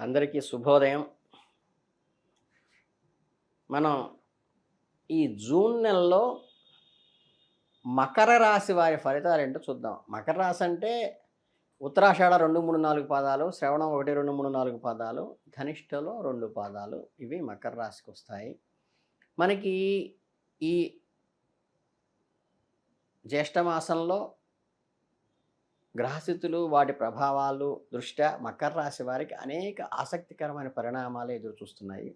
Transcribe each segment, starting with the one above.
అందరికీ శుభోదయం. మనం ఈ జూన్ నెలలో మకర రాశి వారి ఫలితాలేంటో చూద్దాం. మకర రాశి అంటే ఉత్తరాషాఢ 2, 3, 4 పాదాలు, శ్రవణం 1, 2, 3, 4 పాదాలు, ధనిష్టలో 2 పాదాలు ఇవి మకర రాశికొస్తాయి. మనకి ఈ జ్యేష్ఠ మాసంలో గ్రహస్థితులు వాటి ప్రభావాలు దృష్ట్యా మకర రాశి వారికి అనేక ఆసక్తికరమైన పరిణామాలు ఎదురు చూస్తున్నాయి.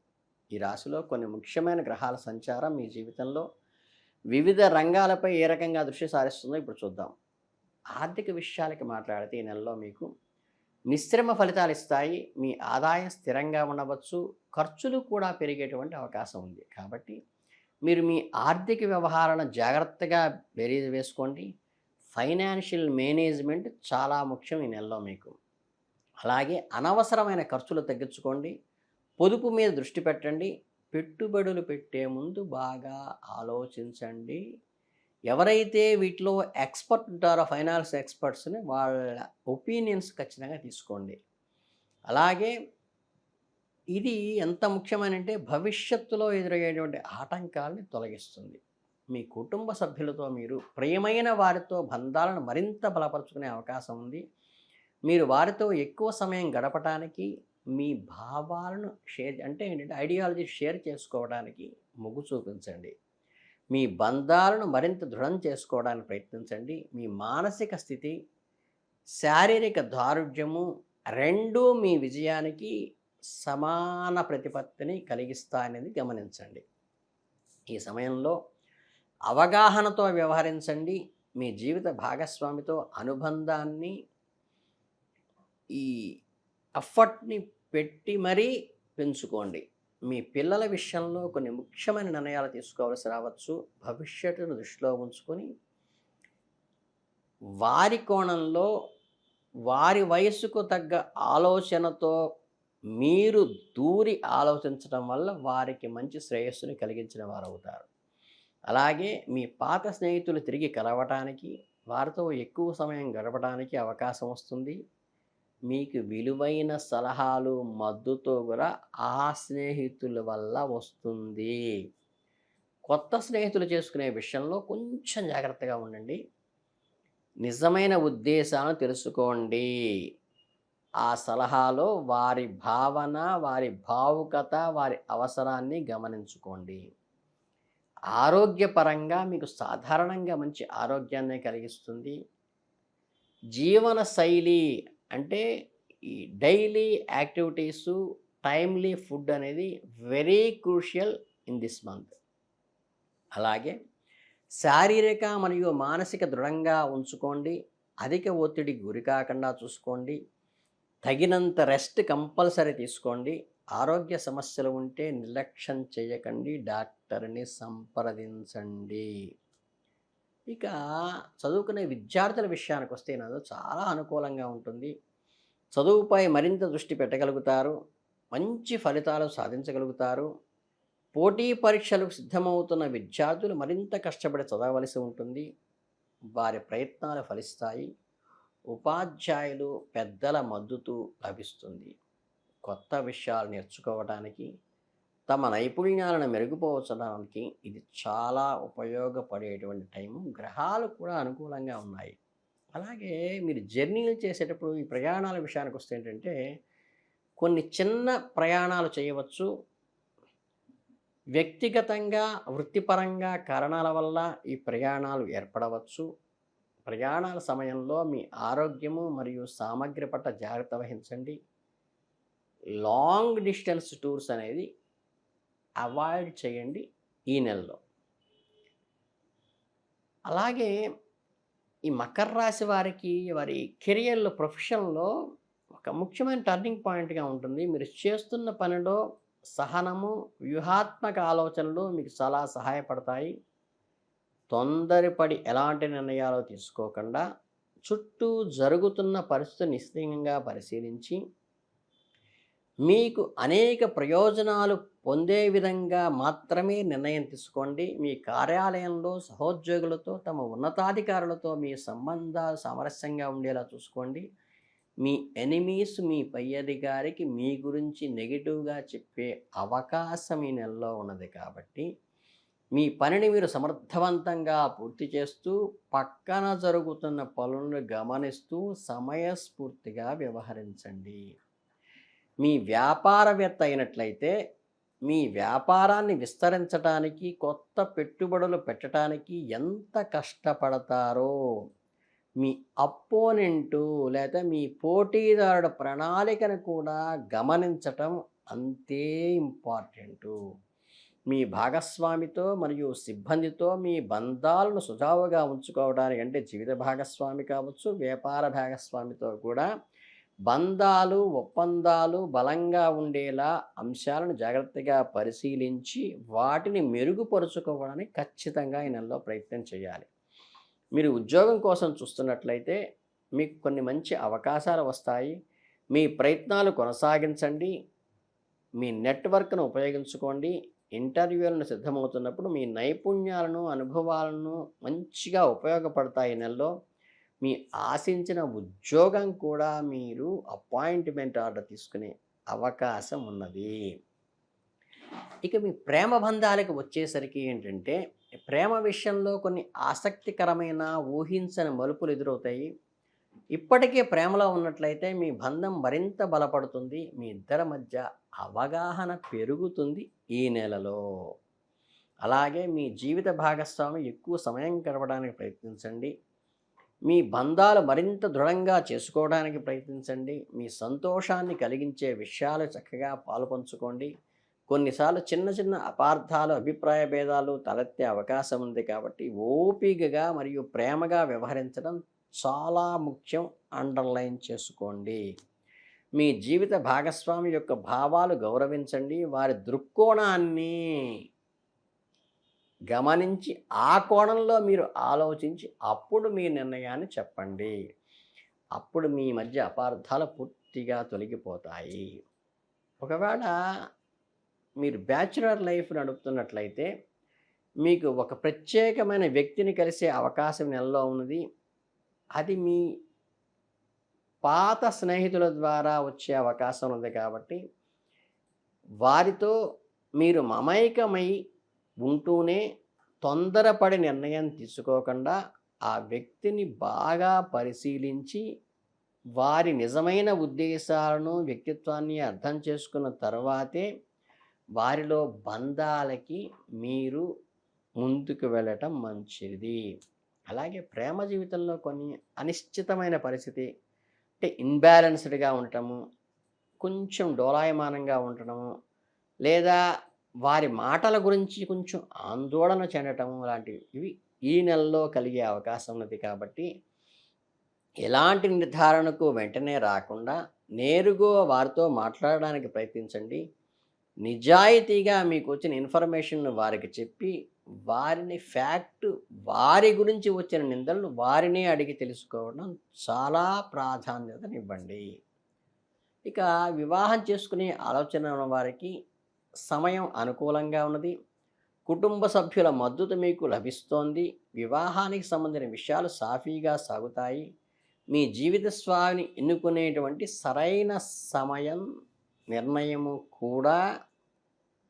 ఈ రాశిలో కొన్ని ముఖ్యమైన గ్రహాల సంచారం మీ జీవితంలో వివిధ రంగాలపై ఏ రకంగా దృష్టి సారిస్తుందో ఇప్పుడు చూద్దాం. ఆర్థిక విషయాలకి మాట్లాడితే ఈ నెలలో మీకు మిశ్రమ ఫలితాలు ఇస్తాయి. మీ ఆదాయం స్థిరంగా ఉండవచ్చు, ఖర్చులు కూడా పెరిగేటువంటి అవకాశం ఉంది. కాబట్టి మీరు మీ ఆర్థిక వ్యవహారాలను జాగ్రత్తగా బేరీజు వేసుకోండి. ఫైనాన్షియల్ మేనేజ్మెంట్ చాలా ముఖ్యం ఈ నెలలో మీకు. అలాగే అనవసరమైన ఖర్చులు తగ్గించుకోండి. పొదుపు మీద దృష్టి పెట్టండి. పెట్టుబడులు పెట్టే ముందు బాగా ఆలోచించండి. ఎవరైతే వీటిలో ఎక్స్పర్ట్ ఉంటారో ఫైనాన్స్ ఎక్స్పర్ట్స్ని వాళ్ళ ఒపీనియన్స్ ఖచ్చితంగా తీసుకోండి. అలాగే ఇది ఎంత ముఖ్యమనంటే భవిష్యత్తులో ఎదురయ్యేటువంటి ఆటంకాలని తొలగిస్తుంది. మీ కుటుంబ సభ్యులతో మీరు ప్రియమైన వారితో బంధాలను మరింత బలపరుచుకునే అవకాశం ఉంది. మీరు వారితో ఎక్కువ సమయం గడపటానికి, మీ భావాలను షేర్ అంటే ఏంటంటే ఐడియాలజీ షేర్ చేసుకోవడానికి మొగ్గు చూపించండి. మీ బంధాలను మరింత దృఢం చేసుకోవడానికి ప్రయత్నించండి. మీ మానసిక స్థితి, శారీరక దారుఢ్యము రెండూ మీ విజయానికి సమాన ప్రతిపత్తిని కలిగిస్తాయనేది గమనించండి. ఈ సమయంలో అవగాహనతో వ్యవహరించండి. మీ జీవిత భాగస్వామితో అనుబంధాన్ని ఈ ఎఫర్ట్ని పెట్టి మరీ పెంచుకోండి. మీ పిల్లల విషయంలో కొన్ని ముఖ్యమైన నిర్ణయాలు తీసుకోవాల్సి రావచ్చు. భవిష్యత్తును దృష్టిలో ఉంచుకొని వారి కోణంలో వారి వయస్సుకు తగ్గ ఆలోచనతో మీరు దూరి ఆలోచించడం వల్ల వారికి మంచి శ్రేయస్సుని కలిగించిన వారు అవుతారు. అలాగే మీ పాత స్నేహితులు తిరిగి కలవటానికి, వారితో ఎక్కువ సమయం గడపడానికి అవకాశం వస్తుంది. మీకు విలువైన సలహాలు, మద్దతుతో కూడా ఆ స్నేహితుల వల్ల వస్తుంది. కొత్త స్నేహితులు చేసుకునే విషయంలో కొంచెం జాగ్రత్తగా ఉండండి. నిజమైన ఉద్దేశాలను తెలుసుకోండి. ఆ సలహాలో వారి భావన, వారి భావుకత, వారి అవసరాన్ని గమనించుకోండి. ఆరోగ్యపరంగా మీకు సాధారణంగా మంచి ఆరోగ్యాన్ని కలిగిస్తుంది. జీవన శైలి అంటే ఈ డైలీ యాక్టివిటీసు, టైమ్లీ ఫుడ్ అనేది very crucial in this month. అలాగే శారీరక మరియు మానసిక దృఢంగా ఉంచుకోండి. అధిక ఒత్తిడికి గురి కాకుండా చూసుకోండి. తగినంత రెస్ట్ కంపల్సరీ తీసుకోండి. ఆరోగ్య సమస్యలు ఉంటే నిర్లక్ష్యం చేయకండి, డాక్టర్ని సంప్రదించండి. ఇక చదువుకునే విద్యార్థుల విషయానికి వస్తే నాదో చాలా అనుకూలంగా ఉంటుంది. చదువుపై మరింత దృష్టి పెట్టగలుగుతారు. మంచి ఫలితాలు సాధించగలుగుతారు. పోటీ పరీక్షలకు సిద్ధమవుతున్న విద్యార్థులు మరింత కష్టపడి చదవవలసి ఉంటుంది. వారి ప్రయత్నాలు ఫలిస్తాయి. ఉపాధ్యాయులు, పెద్దల మద్దతు లభిస్తుంది. కొత్త విషయాలు నేర్చుకోవడానికి, తమ నైపుణ్యాలను మెరుగుపరచడానికి ఇది చాలా ఉపయోగపడేటువంటి టైము. గ్రహాలు కూడా అనుకూలంగా ఉన్నాయి. అలాగే మీరు జర్నీలు చేసేటప్పుడు ఈ ప్రయాణాల విషయానికి వస్తే ఏంటంటే కొన్ని చిన్న ప్రయాణాలు చేయవచ్చు. వ్యక్తిగతంగా, వృత్తిపరంగా కారణాల వల్ల ఈ ప్రయాణాలు ఏర్పడవచ్చు. ప్రయాణాల సమయంలో మీ ఆరోగ్యము మరియు సామగ్రి పట్ల జాగ్రత్త వహించండి. లాంగ్ డిస్టెన్స్ టూర్స్ అనేది అవాయిడ్ చేయండి ఈ నెలలో. అలాగే ఈ మకర రాశి వారికి వారి కెరియర్లో, ప్రొఫెషన్లో ఒక ముఖ్యమైన టర్నింగ్ పాయింట్గా ఉంటుంది. మీరు చేస్తున్న పనిలో సహనము, వ్యూహాత్మక ఆలోచనలు మీకు చాలా సహాయపడతాయి. తొందరపడి ఎలాంటి నిర్ణయాలు తీసుకోకుండా చుట్టూ జరుగుతున్న పరిస్థితిని నిశ్చితంగా పరిశీలించి మీకు అనేక ప్రయోజనాలు పొందే విధంగా మాత్రమే నిర్ణయం తీసుకోండి. మీ కార్యాలయంలో సహోద్యోగులతో, తమ ఉన్నతాధికారులతో మీ సంబంధాలు సామరస్యంగా ఉండేలా చూసుకోండి. మీ ఎనిమీస్, మీ పై అధికారికి మీ గురించి నెగిటివ్గా చెప్పే అవకాశం ఈ నెలలో ఉన్నది కాబట్టి మీ పనిని మీరు సమర్థవంతంగా పూర్తి చేస్తూ పక్కన జరుగుతున్న పనులను గమనిస్తూ సమయస్ఫూర్తిగా వ్యవహరించండి. మీ వ్యాపారవేత్త అయినట్లయితే మీ వ్యాపారాన్ని విస్తరించటానికి, కొత్త పెట్టుబడులు పెట్టడానికి ఎంత కష్టపడతారో మీ అపోనెంటు లేదా మీ పోటీదారుడు ప్రణాళికను కూడా గమనించటం అంతే ఇంపార్టెంటు. మీ భాగస్వామితో మరియు సిబ్బందితో మీ బంధాలను సుజావుగా ఉంచుకోవడానికి, అంటే జీవిత భాగస్వామి కావచ్చు, వ్యాపార భాగస్వామితో కూడా బంధాలు, ఒప్పందాలు బలంగా ఉండేలా అంశాలను జాగ్రత్తగా పరిశీలించి వాటిని మెరుగుపరుచుకోవడానికి ఖచ్చితంగా ఈ నెలలో ప్రయత్నం చేయాలి. మీరు ఉద్యోగం కోసం చూస్తున్నట్లయితే మీకు కొన్ని మంచి అవకాశాలు వస్తాయి. మీ ప్రయత్నాలు కొనసాగించండి. మీ నెట్వర్క్ను ఉపయోగించుకోండి. ఇంటర్వ్యూలను సిద్ధమవుతున్నప్పుడు మీ నైపుణ్యాలను, అనుభవాలను మంచిగా ఉపయోగపడతాయి. ఈ నెలలో మీ ఆశించిన ఉద్యోగం కూడా మీరు అపాయింట్మెంట్ ఆర్డర్ తీసుకునే అవకాశం ఉన్నది. ఇక మీ ప్రేమ బంధాలకు వచ్చేసరికి ఏంటంటే, ప్రేమ విషయంలో కొన్ని ఆసక్తికరమైన ఊహించని మలుపులు ఎదురవుతాయి. ఇప్పటికే ప్రేమలో ఉన్నట్లయితే మీ బంధం మరింత బలపడుతుంది. మీ ఇద్దరి మధ్య అవగాహన పెరుగుతుంది ఈ నెలలో. అలాగే మీ జీవిత భాగస్వామి ఎక్కువ సమయం గడపడానికి ప్రయత్నించండి. మీ బంధాలు మరింత దృఢంగా చేసుకోవడానికి ప్రయత్నించండి. మీ సంతోషాన్ని కలిగించే విషయాలు చక్కగా పాలుపంచుకోండి. కొన్నిసార్లు చిన్న చిన్న అపార్థాలు, అభిప్రాయ భేదాలు తలెత్తే అవకాశం ఉంది కాబట్టి ఓపికగా మరియు ప్రేమగా వ్యవహరించడం చాలా ముఖ్యం. అండర్లైన్ చేసుకోండి. మీ జీవిత భాగస్వామి యొక్క భావాలు గౌరవించండి. వారి దృక్కోణాన్ని గమనించి ఆ కోణంలో మీరు ఆలోచించి అప్పుడు మీ నిర్ణయాన్ని చెప్పండి. అప్పుడు మీ మధ్య అపార్థాలు పూర్తిగా తొలగిపోతాయి. ఒకవేళ మీరు బ్యాచులర్ లైఫ్ నడుపుతున్నట్లయితే మీకు ఒక ప్రత్యేకమైన వ్యక్తిని కలిసే అవకాశం నెలలో ఉన్నది. అది మీ పాత స్నేహితుల ద్వారా వచ్చే అవకాశం ఉంది కాబట్టి వారితో మీరు మమైకమై ఉంటూనే తొందరపడి నిర్ణయం తీసుకోకుండా ఆ వ్యక్తిని బాగా పరిశీలించి వారి నిజమైన ఉద్దేశాలను, వ్యక్తిత్వాన్ని అర్థం చేసుకున్న తర్వాతే వారిలో బంధాలకి మీరు ముందుకు వెళ్ళటం మంచిది. అలాగే ప్రేమ జీవితంలో కొన్ని అనిశ్చితమైన పరిస్థితి, అంటే ఇన్బ్యాలెన్స్డ్గా ఉండటము, కొంచెం డోలాయమానంగా ఉండటము, లేదా వారి మాటల గురించి కొంచెం ఆందోళన చెందటము లాంటివి ఇవి ఈ నెలలో కలిగే అవకాశం ఉన్నది. కాబట్టి ఎలాంటి నిర్ధారణకు వెంటనే రాకుండా నేరుగా వారితో మాట్లాడడానికి ప్రయత్నించండి. నిజాయితీగా మీకు వచ్చిన ఇన్ఫర్మేషన్ను వారికి చెప్పి వారిని వారి గురించి వచ్చిన నిందలను వారినే అడిగి తెలుసుకోవడం చాలా ప్రాధాన్యతనివ్వండి. ఇక వివాహం చేసుకునే ఆలోచన ఉన్న వారికి సమయం అనుకూలంగా ఉన్నది. కుటుంబ సభ్యుల మద్దతు మీకు లభిస్తోంది. వివాహానికి సంబంధించిన విషయాలు సాఫీగా సాగుతాయి. మీ జీవిత స్వామిని ఎన్నుకునేటువంటి సరైన సమయం, నిర్ణయము కూడా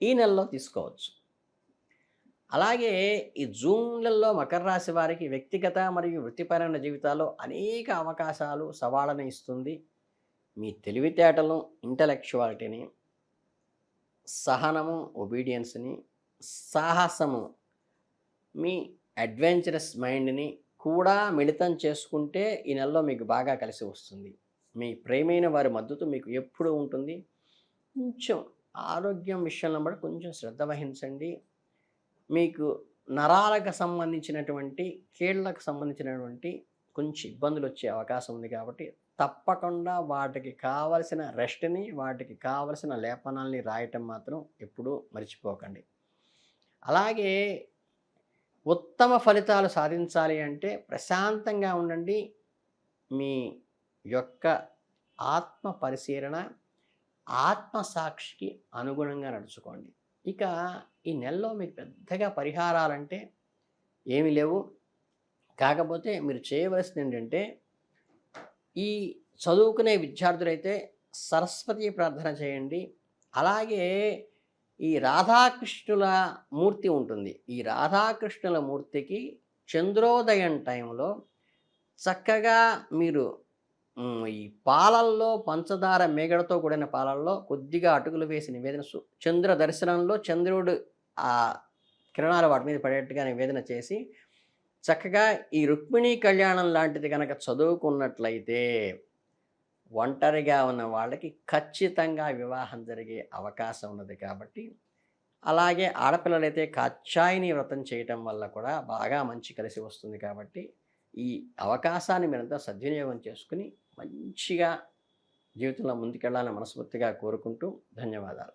ఈ నెలలో తీసుకోవచ్చు. అలాగే ఈ జూన్ నెలలో మకర రాశి వారికి వ్యక్తిగత మరియు వృత్తిపరమైన జీవితాల్లో అనేక అవకాశాలు, సవాళ్ళను ఇస్తుంది. మీ తెలివితేటలను, ఇంటలెక్చువాలిటీని, సహనము, ఒబీడియన్స్ని, సాహసము, మీ అడ్వెంచరస్ మైండ్ని కూడా మిళితం చేసుకుంటే ఈ నెలలో మీకు బాగా కలిసి వస్తుంది. మీ ప్రేమైన వారి మద్దతు మీకు ఎప్పుడూ ఉంటుంది. కొంచెం ఆరోగ్యం విషయంలో కూడా కొంచెం శ్రద్ధ వహించండి. మీకు నరాలకు సంబంధించినటువంటి, కీళ్ళకు సంబంధించినటువంటి కొంచెం ఇబ్బందులు వచ్చే అవకాశం ఉంది కాబట్టి తప్పకుండా వాటికి కావలసిన రెస్ట్‌ని, వాటికి కావలసిన లేపనాల్ని రాయటం మాత్రం ఎప్పుడూ మర్చిపోకండి. అలాగే ఉత్తమ ఫలితాలు సాధించాలి అంటే ప్రశాంతంగా ఉండండి. మీ యొక్క ఆత్మ పరిశీలన, ఆత్మసాక్షికి అనుగుణంగా నడుచుకోండి. ఇక ఈ నెలలో మీకు పెద్దగా పరిహారాలంటే ఏమీ లేవు. కాకపోతే మీరు చేయవలసింది ఏంటంటే, ఈ చదువుకునే విద్యార్థులైతే సరస్వతి ప్రార్థన చేయండి. అలాగే ఈ రాధాకృష్ణుల మూర్తి ఉంటుంది. ఈ రాధాకృష్ణుల మూర్తికి చంద్రోదయం టైంలో చక్కగా మీరు ఈ పాలల్లో పంచదార మీగడతో కూడిన పాలల్లో కొద్దిగా అటుకులు వేసి నివేదన చంద్ర దర్శనంలో చంద్రుడు ఆ కిరణాలు వాటి మీద పడేట్టుగా నివేదన చేసి చక్కగా ఈ రుక్మిణీ కళ్యాణం లాంటిది కనుక చదువుకున్నట్లయితే ఒంటరిగా ఉన్న వాళ్ళకి ఖచ్చితంగా వివాహం జరిగే అవకాశం ఉన్నది కాబట్టి, అలాగే ఆడపిల్లలైతే కాత్యాయని వ్రతం చేయటం వల్ల కూడా బాగా మంచి కలిసి వస్తుంది కాబట్టి, ఈ అవకాశాన్ని మీరంతా సద్వినియోగం చేసుకుని మంచిగా జీవితంలో ముందుకెళ్ళాలని మనస్ఫూర్తిగా కోరుకుంటూ ధన్యవాదాలు.